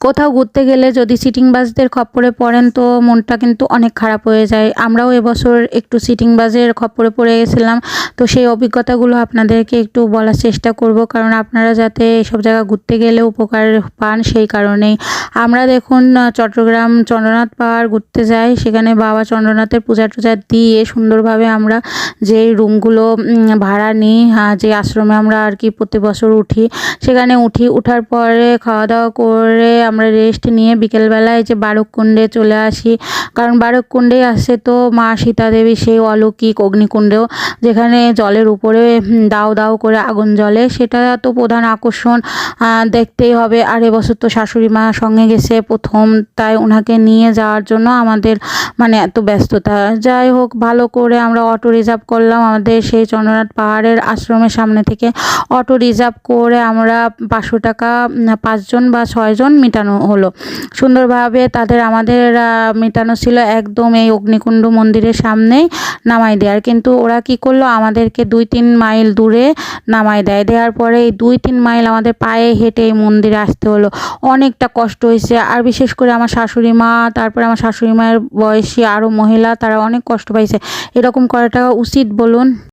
কোথাও ঘুরতে গেলে যদি চিটিংবাজদের খপ্পরে পড়েন তো মনটা কিন্তু অনেক খারাপ হয়ে যায়। আমরাও এবছর একটু চিটিংবাজের খপ্পরে পড়ে গেছিলাম। তো সেই অভিজ্ঞতাগুলো আপনাদেরকে একটু বলার চেষ্টা করব, কারণ আপনারা যাতে এসব জায়গা ঘুরতে গেলে উপকার পান সেই কারণেই। আমরা দেখুন চট্টগ্রাম চন্দ্রনাথ পাহাড় ঘুরতে যাই, সেখানে বাবা চন্দ্রনাথের পূজা-টূজা দিয়ে সুন্দরভাবে আমরা যেই রুমগুলো ভাড়া নিই, যে আশ্রমে আমরা আর কি প্রতি বছর উঠি, সেখানে উঠার পরে খাওয়া-দাওয়া করে আমরা রেস্ট নিয়ে বিকেলবেলায় যে বারককুণ্ডে চলে আসি। কারণ বারককুণ্ডেই আছে তো মা সীতা দেবী সেই অলৌকিক অগ্নিকুণ্ডেও, যেখানে জলের উপরে দাউ দাউ করে আগুন জ্বলে, সেটা তো প্রধান আকর্ষণ, দেখতেই হবে। আর এবছর তো শাশুড়ি মা সঙ্গে গেছে প্রথম, তাই ওনাকে নিয়ে যাওয়ার জন্য আমাদের মানে এত ব্যস্ততা। যাই হোক, ভালো করে আমরা অটো রিজার্ভ করলাম আমাদের সেই চন্দ্রনাথ পাহাড়ের আশ্রমের সামনে থেকে। অটো রিজার্ভ করে আমরা 500 টাকা 5 জন বা 6 জন মেটানো হলো সুন্দরভাবে। আমাদের মেটানো ছিল একদম এই অগ্নিকুণ্ড মন্দিরের সামনেই নামাই দেওয়ার, কিন্তু ওরা কি করলো আমাদেরকে 2-3 মাইল দূরে নামাই দেওয়ার পরে এই 2-3 মাইল আমাদের পায়ে হেঁটে এই মন্দিরে আসতে হলো। অনেকটা কষ্ট হয়েছে। আর বিশেষ করে আমার শাশুড়ি মা, তারপরে আমার শাশুড়ি মায়ের বয়সী আরও মহিলা, তারা অনেক কষ্ট পাইছে। এরকম করাটা উচিত বলুন?